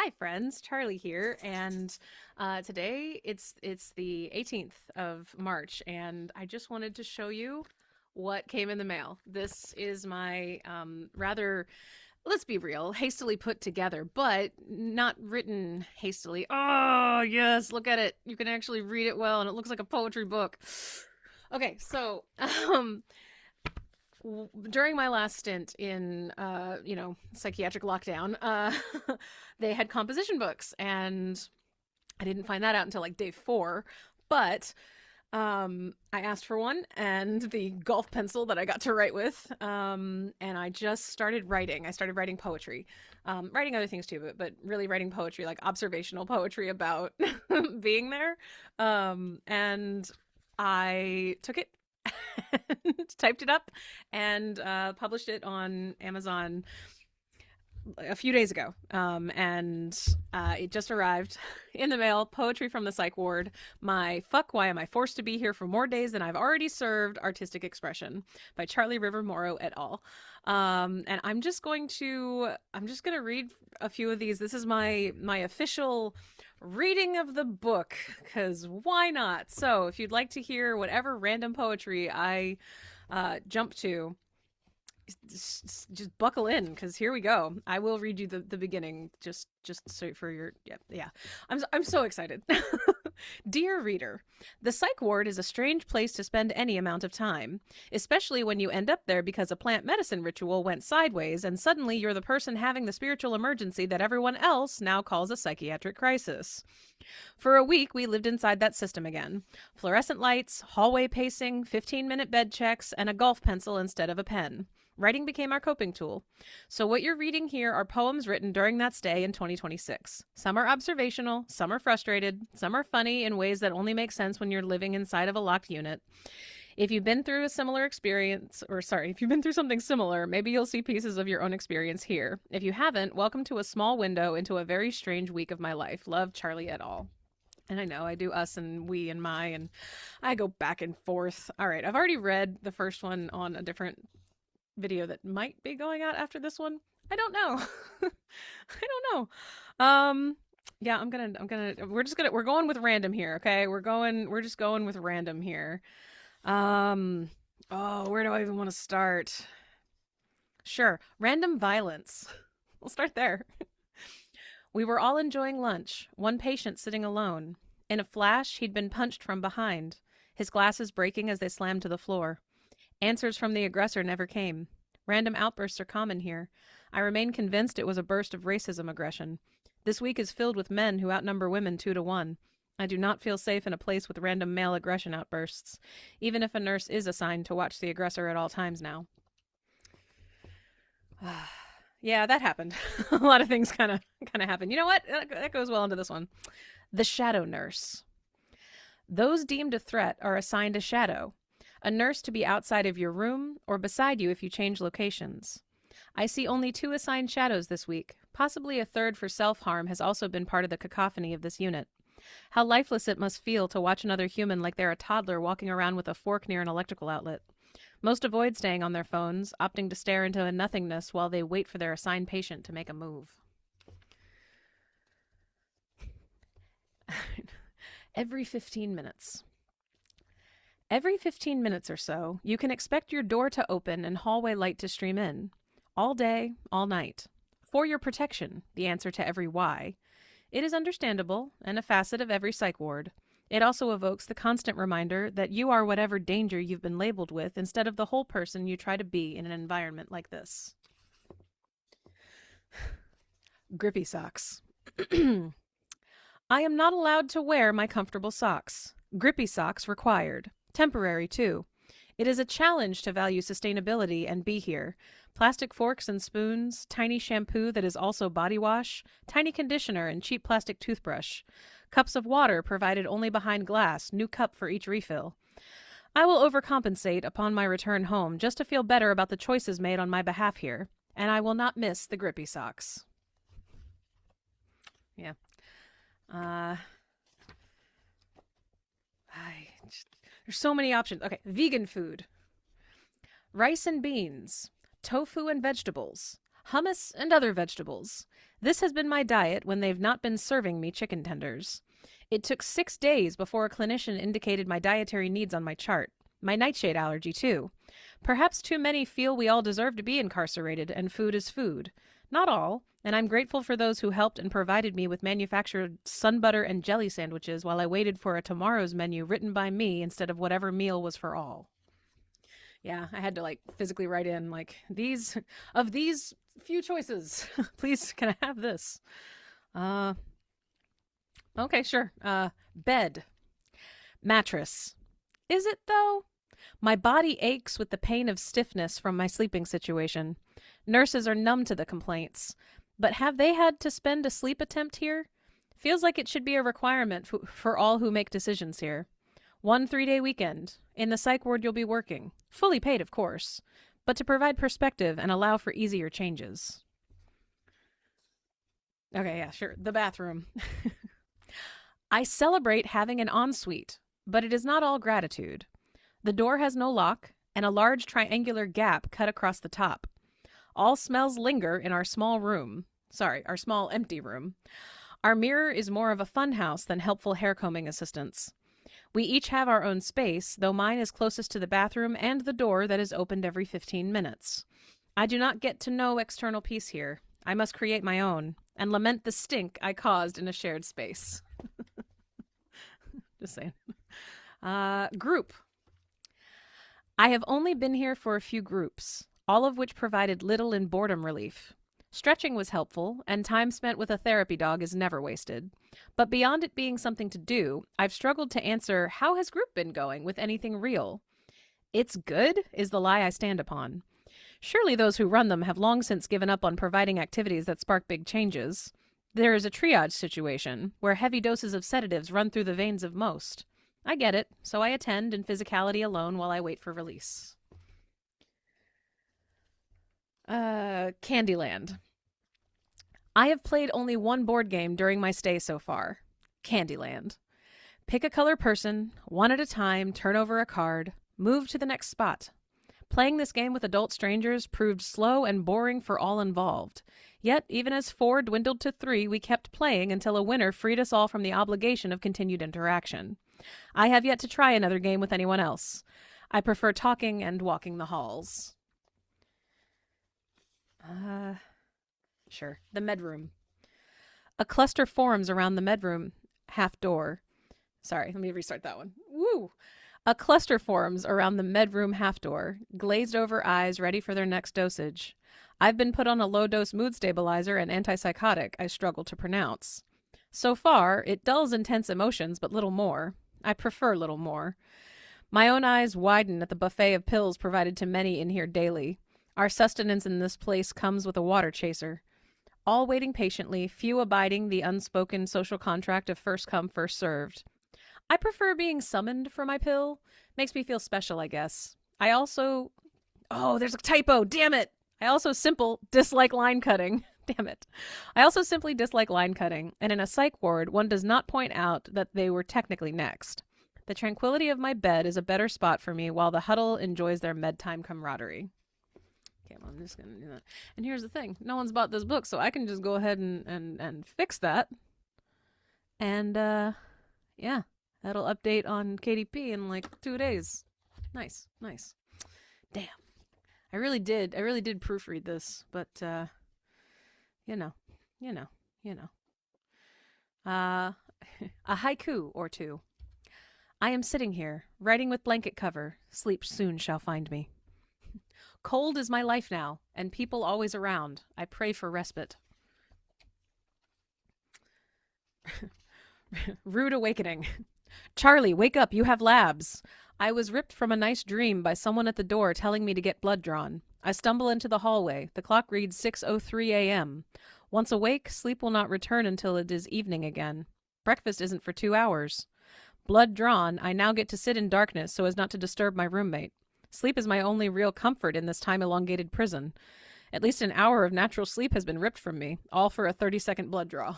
Hi friends, Charlie here, and today it's the 18th of March, and I just wanted to show you what came in the mail. This is my rather, let's be real, hastily put together, but not written hastily. Oh yes, look at it. You can actually read it well, and it looks like a poetry book. Okay, so during my last stint in psychiatric lockdown, they had composition books, and I didn't find that out until like day 4. But I asked for one and the golf pencil that I got to write with, and I just started writing. I started writing poetry, writing other things too, but really writing poetry, like observational poetry about being there. And I took it and typed it up and published it on Amazon a few days ago. And it just arrived in the mail. Poetry from the Psych Ward. My Fuck, Why Am I Forced to Be Here for More Days Than I've Already Served? Artistic Expression by Charlie River Morrow et al. And I'm just gonna read a few of these. This is my official reading of the book, because why not? So if you'd like to hear whatever random poetry I jump to, just buckle in, because here we go. I will read you the beginning, just so for your yeah. I'm so excited. Dear reader, the Psych Ward is a strange place to spend any amount of time, especially when you end up there because a plant medicine ritual went sideways and suddenly you're the person having the spiritual emergency that everyone else now calls a psychiatric crisis. For a week, we lived inside that system again. Fluorescent lights, hallway pacing, 15-minute bed checks, and a golf pencil instead of a pen. Writing became our coping tool. So what you're reading here are poems written during that stay in 2026. Some are observational, some are frustrated, some are funny in ways that only make sense when you're living inside of a locked unit. If you've been through a similar experience, if you've been through something similar, maybe you'll see pieces of your own experience here. If you haven't, welcome to a small window into a very strange week of my life. Love, Charlie et al. And I know I do us and we and my, and I go back and forth. All right, I've already read the first one on a different video that might be going out after this one. I don't know. I don't know. Yeah, we're going with random here, okay? We're just going with random here. Where do I even want to start? Sure, random violence. We'll start there. We were all enjoying lunch, one patient sitting alone. In a flash, he'd been punched from behind, his glasses breaking as they slammed to the floor. Answers from the aggressor never came. Random outbursts are common here. I remain convinced it was a burst of racism aggression. This week is filled with men who outnumber women 2-to-1. I do not feel safe in a place with random male aggression outbursts, even if a nurse is assigned to watch the aggressor at all times now. Yeah, that happened. A lot of things kind of happened. You know what? That goes well into this one. The shadow nurse. Those deemed a threat are assigned a shadow, a nurse to be outside of your room or beside you if you change locations. I see only 2 assigned shadows this week. Possibly a third for self-harm has also been part of the cacophony of this unit. How lifeless it must feel to watch another human like they're a toddler walking around with a fork near an electrical outlet. Most avoid staying on their phones, opting to stare into a nothingness while they wait for their assigned patient to make a move. Every 15 minutes. Every 15 minutes or so, you can expect your door to open and hallway light to stream in. All day, all night. For your protection, the answer to every why. It is understandable and a facet of every psych ward. It also evokes the constant reminder that you are whatever danger you've been labeled with instead of the whole person you try to be in an environment like this. Grippy socks. I am not allowed to wear my comfortable socks. Grippy socks required. Temporary, too. It is a challenge to value sustainability and be here. Plastic forks and spoons, tiny shampoo that is also body wash, tiny conditioner and cheap plastic toothbrush. Cups of water provided only behind glass, new cup for each refill. I will overcompensate upon my return home just to feel better about the choices made on my behalf here, and I will not miss the grippy socks. Yeah. There's so many options. Okay, vegan food. Rice and beans, tofu and vegetables, hummus, and other vegetables. This has been my diet when they've not been serving me chicken tenders. It took 6 days before a clinician indicated my dietary needs on my chart. My nightshade allergy, too. Perhaps too many feel we all deserve to be incarcerated, and food is food. Not all, and I'm grateful for those who helped and provided me with manufactured sun butter and jelly sandwiches while I waited for a tomorrow's menu written by me instead of whatever meal was for all. Yeah, I had to like physically write in like these few choices, please can I have this? Uh okay, sure. Bed. Mattress. Is it though? My body aches with the pain of stiffness from my sleeping situation. Nurses are numb to the complaints. But have they had to spend a sleep attempt here? Feels like it should be a requirement for all who make decisions here. 1 3-day weekend. In the psych ward you'll be working. Fully paid, of course. But to provide perspective and allow for easier changes. Okay, yeah, sure. The bathroom. I celebrate having an ensuite, but it is not all gratitude. The door has no lock, and a large triangular gap cut across the top. All smells linger in our small room. Sorry, our small empty room. Our mirror is more of a fun house than helpful hair combing assistance. We each have our own space, though mine is closest to the bathroom and the door that is opened every 15 minutes. I do not get to know external peace here. I must create my own, and lament the stink I caused in a shared space. Just saying. Group. I have only been here for a few groups, all of which provided little in boredom relief. Stretching was helpful, and time spent with a therapy dog is never wasted. But beyond it being something to do, I've struggled to answer how has group been going with anything real. It's good is the lie I stand upon. Surely those who run them have long since given up on providing activities that spark big changes. There is a triage situation, where heavy doses of sedatives run through the veins of most. I get it, so I attend in physicality alone while I wait for release. Candyland. I have played only one board game during my stay so far. Candyland. Pick a color person, one at a time, turn over a card, move to the next spot. Playing this game with adult strangers proved slow and boring for all involved. Yet, even as 4 dwindled to 3, we kept playing until a winner freed us all from the obligation of continued interaction. I have yet to try another game with anyone else. I prefer talking and walking the halls. Sure. The medroom. A cluster forms around the medroom half door. Sorry, let me restart that one. Woo! A cluster forms around the medroom half door, glazed over eyes ready for their next dosage. I've been put on a low-dose mood stabilizer and antipsychotic I struggle to pronounce. So far, it dulls intense emotions, but little more. I prefer little more. My own eyes widen at the buffet of pills provided to many in here daily. Our sustenance in this place comes with a water chaser. All waiting patiently, few abiding the unspoken social contract of first come, first served. I prefer being summoned for my pill. Makes me feel special, I guess. I also... Oh, there's a typo! Damn it! I also dislike line cutting. Damn it. I also simply dislike line cutting, and in a psych ward, one does not point out that they were technically next. The tranquility of my bed is a better spot for me while the huddle enjoys their med-time camaraderie. Okay, well, I'm just going to do that. And here's the thing. No one's bought this book, so I can just go ahead and fix that. And, yeah, that'll update on KDP in like 2 days. Nice, nice. Damn. I really did proofread this, but, you know. A haiku or two. I am sitting here, writing with blanket cover. Sleep soon shall find me. Cold is my life now, and people always around. I pray for respite. Rude awakening. Charlie, wake up, you have labs. I was ripped from a nice dream by someone at the door telling me to get blood drawn. I stumble into the hallway. The clock reads 6:03 a.m. Once awake, sleep will not return until it is evening again. Breakfast isn't for 2 hours. Blood drawn, I now get to sit in darkness so as not to disturb my roommate. Sleep is my only real comfort in this time-elongated prison. At least an hour of natural sleep has been ripped from me, all for a 30-second blood draw.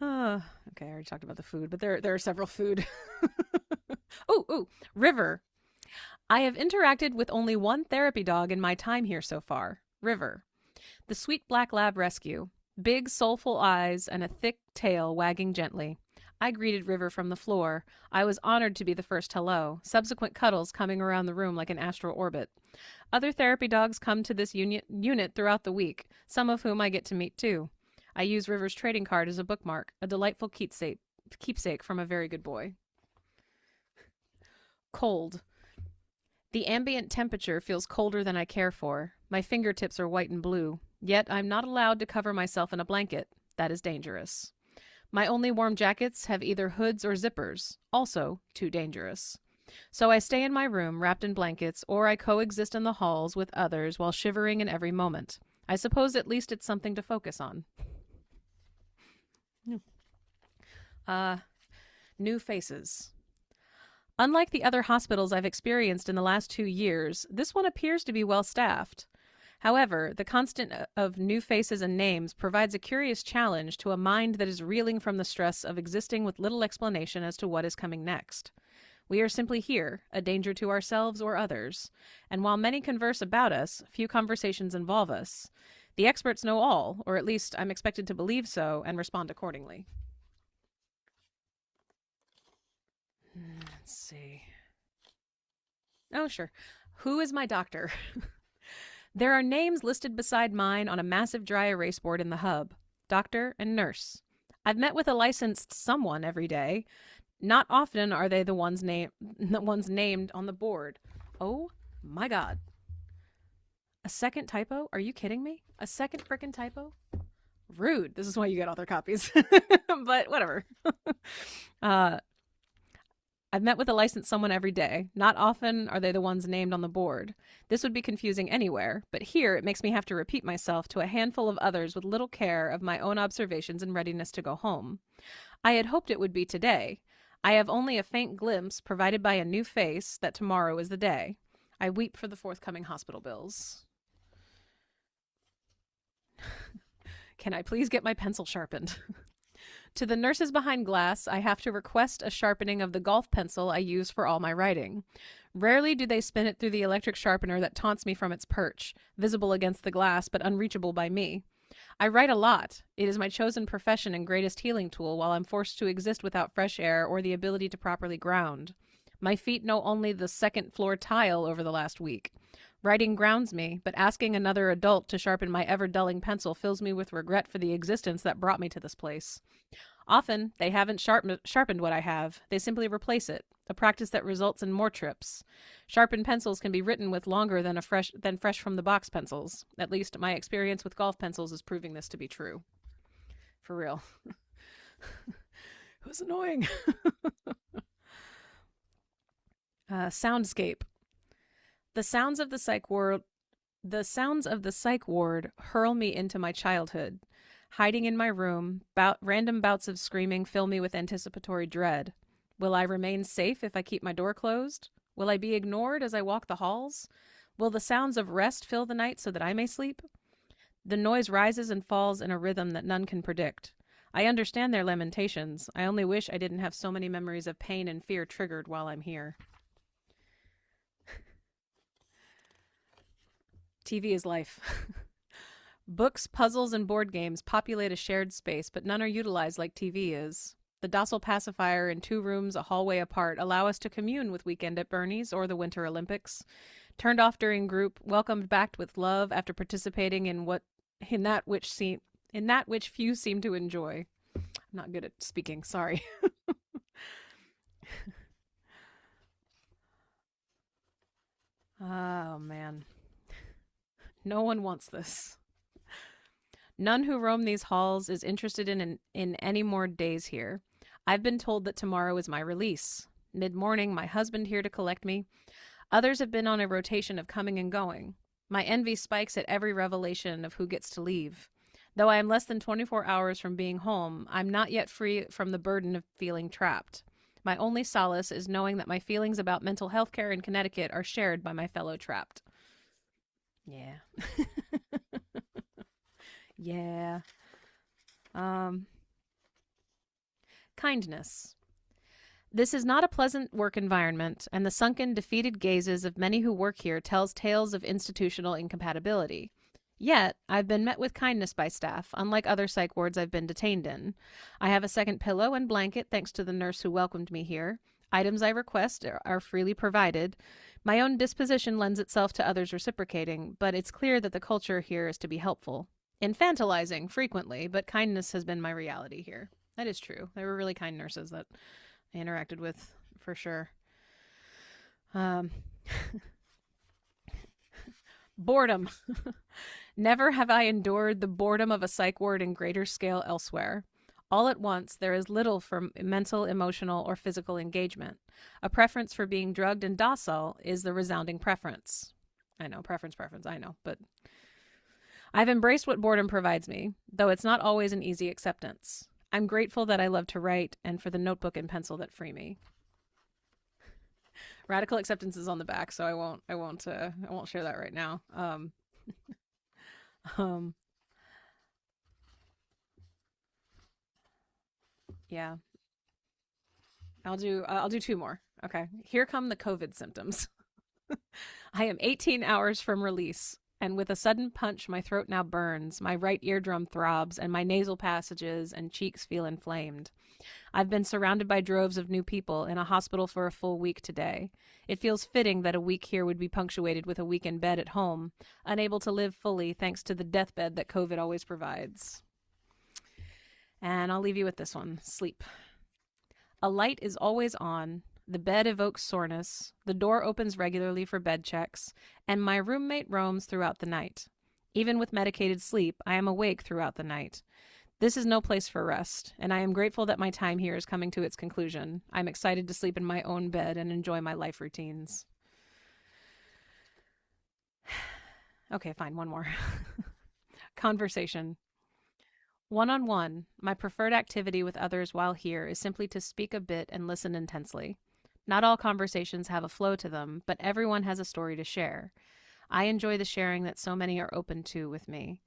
Okay, I already talked about the food, but there are several food. Ooh, river. I have interacted with only one therapy dog in my time here so far, River, the sweet black lab rescue. Big, soulful eyes and a thick tail wagging gently. I greeted River from the floor. I was honored to be the first hello, subsequent cuddles coming around the room like an astral orbit. Other therapy dogs come to this unit throughout the week, some of whom I get to meet too. I use River's trading card as a bookmark, a delightful keepsake from a very good boy. Cold. The ambient temperature feels colder than I care for. My fingertips are white and blue. Yet I'm not allowed to cover myself in a blanket. That is dangerous. My only warm jackets have either hoods or zippers. Also too dangerous. So I stay in my room wrapped in blankets, or I coexist in the halls with others while shivering in every moment. I suppose at least it's something to focus on. New faces. Unlike the other hospitals I've experienced in the last 2 years, this one appears to be well staffed. However, the constant of new faces and names provides a curious challenge to a mind that is reeling from the stress of existing with little explanation as to what is coming next. We are simply here, a danger to ourselves or others, and while many converse about us, few conversations involve us. The experts know all, or at least I'm expected to believe so and respond accordingly. Let's see. Oh, sure. Who is my doctor? There are names listed beside mine on a massive dry erase board in the hub. Doctor and nurse. I've met with a licensed someone every day. Not often are they the ones named on the board. Oh my god. A second typo? Are you kidding me? A second frickin' typo? Rude. This is why you get author copies. But whatever. I've met with a licensed someone every day. Not often are they the ones named on the board. This would be confusing anywhere, but here it makes me have to repeat myself to a handful of others with little care of my own observations and readiness to go home. I had hoped it would be today. I have only a faint glimpse, provided by a new face, that tomorrow is the day. I weep for the forthcoming hospital bills. Can I please get my pencil sharpened? To the nurses behind glass, I have to request a sharpening of the golf pencil I use for all my writing. Rarely do they spin it through the electric sharpener that taunts me from its perch, visible against the glass but unreachable by me. I write a lot. It is my chosen profession and greatest healing tool while I'm forced to exist without fresh air or the ability to properly ground. My feet know only the second floor tile over the last week. Writing grounds me, but asking another adult to sharpen my ever-dulling pencil fills me with regret for the existence that brought me to this place. Often, they haven't sharpened what I have. They simply replace it, a practice that results in more trips. Sharpened pencils can be written with longer than fresh from the box pencils. At least my experience with golf pencils is proving this to be true. For real. It was annoying. Soundscape. The sounds of the psych ward hurl me into my childhood. Hiding in my room, random bouts of screaming fill me with anticipatory dread. Will I remain safe if I keep my door closed? Will I be ignored as I walk the halls? Will the sounds of rest fill the night so that I may sleep? The noise rises and falls in a rhythm that none can predict. I understand their lamentations. I only wish I didn't have so many memories of pain and fear triggered while I'm here. TV is life. Books, puzzles, and board games populate a shared space, but none are utilized like TV is. The docile pacifier in 2 rooms a hallway apart allow us to commune with Weekend at Bernie's or the Winter Olympics. Turned off during group, welcomed back with love after participating in that which few seem to enjoy. I'm not good at speaking, sorry. Oh, man. No one wants this. None who roam these halls is interested in any more days here. I've been told that tomorrow is my release. Mid-morning, my husband here to collect me. Others have been on a rotation of coming and going. My envy spikes at every revelation of who gets to leave. Though I am less than 24 hours from being home, I'm not yet free from the burden of feeling trapped. My only solace is knowing that my feelings about mental health care in Connecticut are shared by my fellow trapped. Yeah. Yeah. Kindness. This is not a pleasant work environment, and the sunken, defeated gazes of many who work here tells tales of institutional incompatibility. Yet, I've been met with kindness by staff, unlike other psych wards I've been detained in. I have a second pillow and blanket thanks to the nurse who welcomed me here. Items I request are freely provided. My own disposition lends itself to others reciprocating, but it's clear that the culture here is to be helpful. Infantilizing, frequently, but kindness has been my reality here. That is true. There were really kind nurses that I interacted with, for sure. Um, Boredom. Never have I endured the boredom of a psych ward in greater scale elsewhere. All at once, there is little for mental, emotional, or physical engagement. A preference for being drugged and docile is the resounding preference. I know, preference, I know, but I've embraced what boredom provides me, though it's not always an easy acceptance. I'm grateful that I love to write and for the notebook and pencil that free me. Radical acceptance is on the back, so I won't share that right now. Um, yeah, I'll do two more. Okay, here come the COVID symptoms. I am 18 hours from release, and with a sudden punch, my throat now burns, my right eardrum throbs, and my nasal passages and cheeks feel inflamed. I've been surrounded by droves of new people in a hospital for a full week today. It feels fitting that a week here would be punctuated with a week in bed at home, unable to live fully thanks to the deathbed that COVID always provides. And I'll leave you with this one. Sleep. A light is always on. The bed evokes soreness. The door opens regularly for bed checks. And my roommate roams throughout the night. Even with medicated sleep, I am awake throughout the night. This is no place for rest, and I am grateful that my time here is coming to its conclusion. I'm excited to sleep in my own bed and enjoy my life routines. Okay, fine, one more. Conversation. One-on-one, my preferred activity with others while here is simply to speak a bit and listen intensely. Not all conversations have a flow to them, but everyone has a story to share. I enjoy the sharing that so many are open to with me.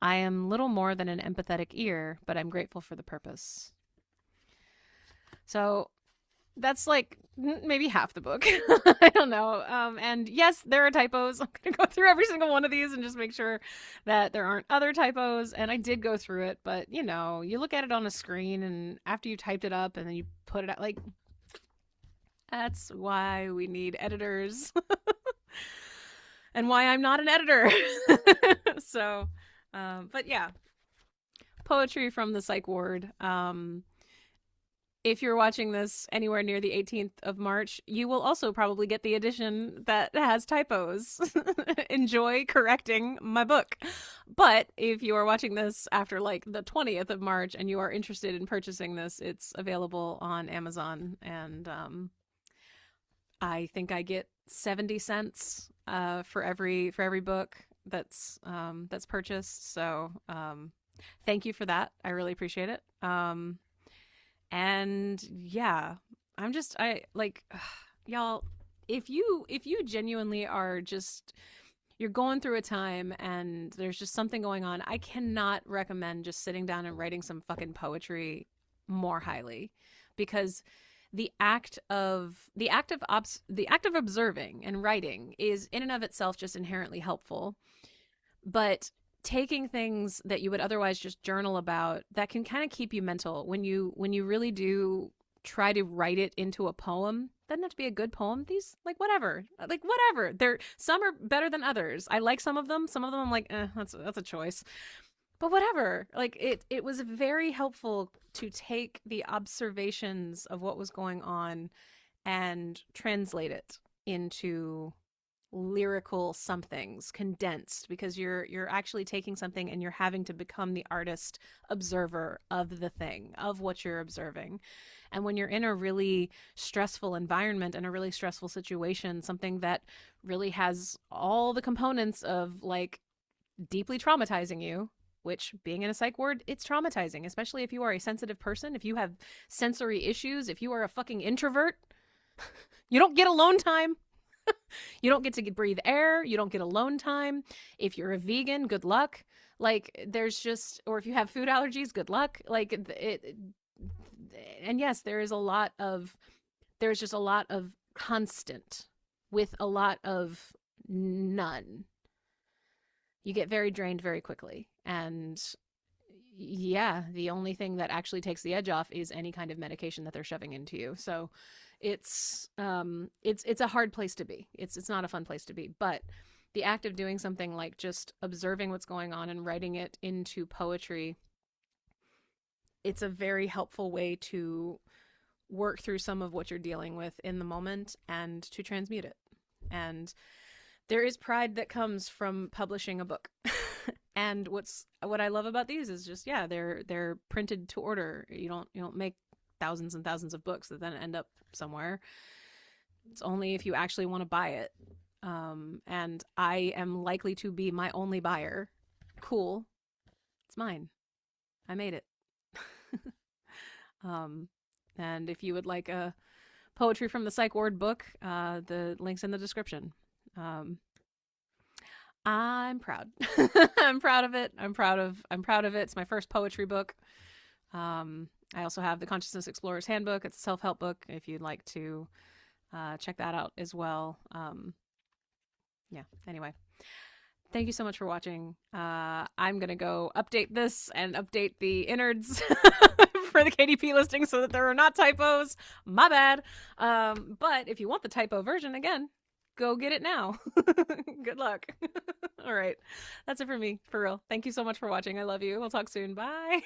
I am little more than an empathetic ear, but I'm grateful for the purpose. So that's like maybe half the book. I don't know. And yes, there are typos. I'm going to go through every single one of these and just make sure that there aren't other typos. And I did go through it, but you know, you look at it on a screen and after you typed it up and then you put it out, like, that's why we need editors and why I'm not an editor. So, but yeah, poetry from the Psych Ward. If you're watching this anywhere near the 18th of March, you will also probably get the edition that has typos. Enjoy correcting my book. But if you are watching this after like the 20th of March and you are interested in purchasing this, it's available on Amazon. And I think I get 70 cents for every book that's purchased. So thank you for that. I really appreciate it. And yeah, y'all, if you genuinely are just, you're going through a time and there's just something going on, I cannot recommend just sitting down and writing some fucking poetry more highly, because the act of observing and writing is in and of itself just inherently helpful. But taking things that you would otherwise just journal about, that can kind of keep you mental when you really do try to write it into a poem. Doesn't have to be a good poem. These, like, whatever. They're, some are better than others. I like some of them I'm like, that's a choice. But whatever, like, it was very helpful to take the observations of what was going on and translate it into lyrical somethings condensed, because you're actually taking something and you're having to become the artist observer of the thing, of what you're observing. And when you're in a really stressful environment and a really stressful situation, something that really has all the components of like deeply traumatizing you, which being in a psych ward, it's traumatizing, especially if you are a sensitive person, if you have sensory issues, if you are a fucking introvert. You don't get alone time. You don't get to breathe air. You don't get alone time. If you're a vegan, good luck. Like, there's just, or if you have food allergies, good luck. Like, and yes, there is a lot of there's just a lot of constant with a lot of none. You get very drained very quickly. And yeah, the only thing that actually takes the edge off is any kind of medication that they're shoving into you. So it's a hard place to be. It's not a fun place to be. But the act of doing something like just observing what's going on and writing it into poetry, it's a very helpful way to work through some of what you're dealing with in the moment and to transmute it. And there is pride that comes from publishing a book. And what I love about these is just, yeah, they're printed to order. You don't make thousands and thousands of books that then end up somewhere. It's only if you actually want to buy it. And I am likely to be my only buyer. Cool. It's mine. I made it. And if you would like a poetry from the Psych Ward book, the link's in the description. I'm proud. I'm proud of it. I'm proud of it. It's my first poetry book. I also have the Consciousness Explorer's Handbook. It's a self-help book if you'd like to check that out as well. Yeah, anyway. Thank you so much for watching. I'm going to go update this and update the innards for the KDP listing so that there are not typos. My bad. But if you want the typo version, again, go get it now. Good luck. All right. That's it for me, for real. Thank you so much for watching. I love you. We'll talk soon. Bye.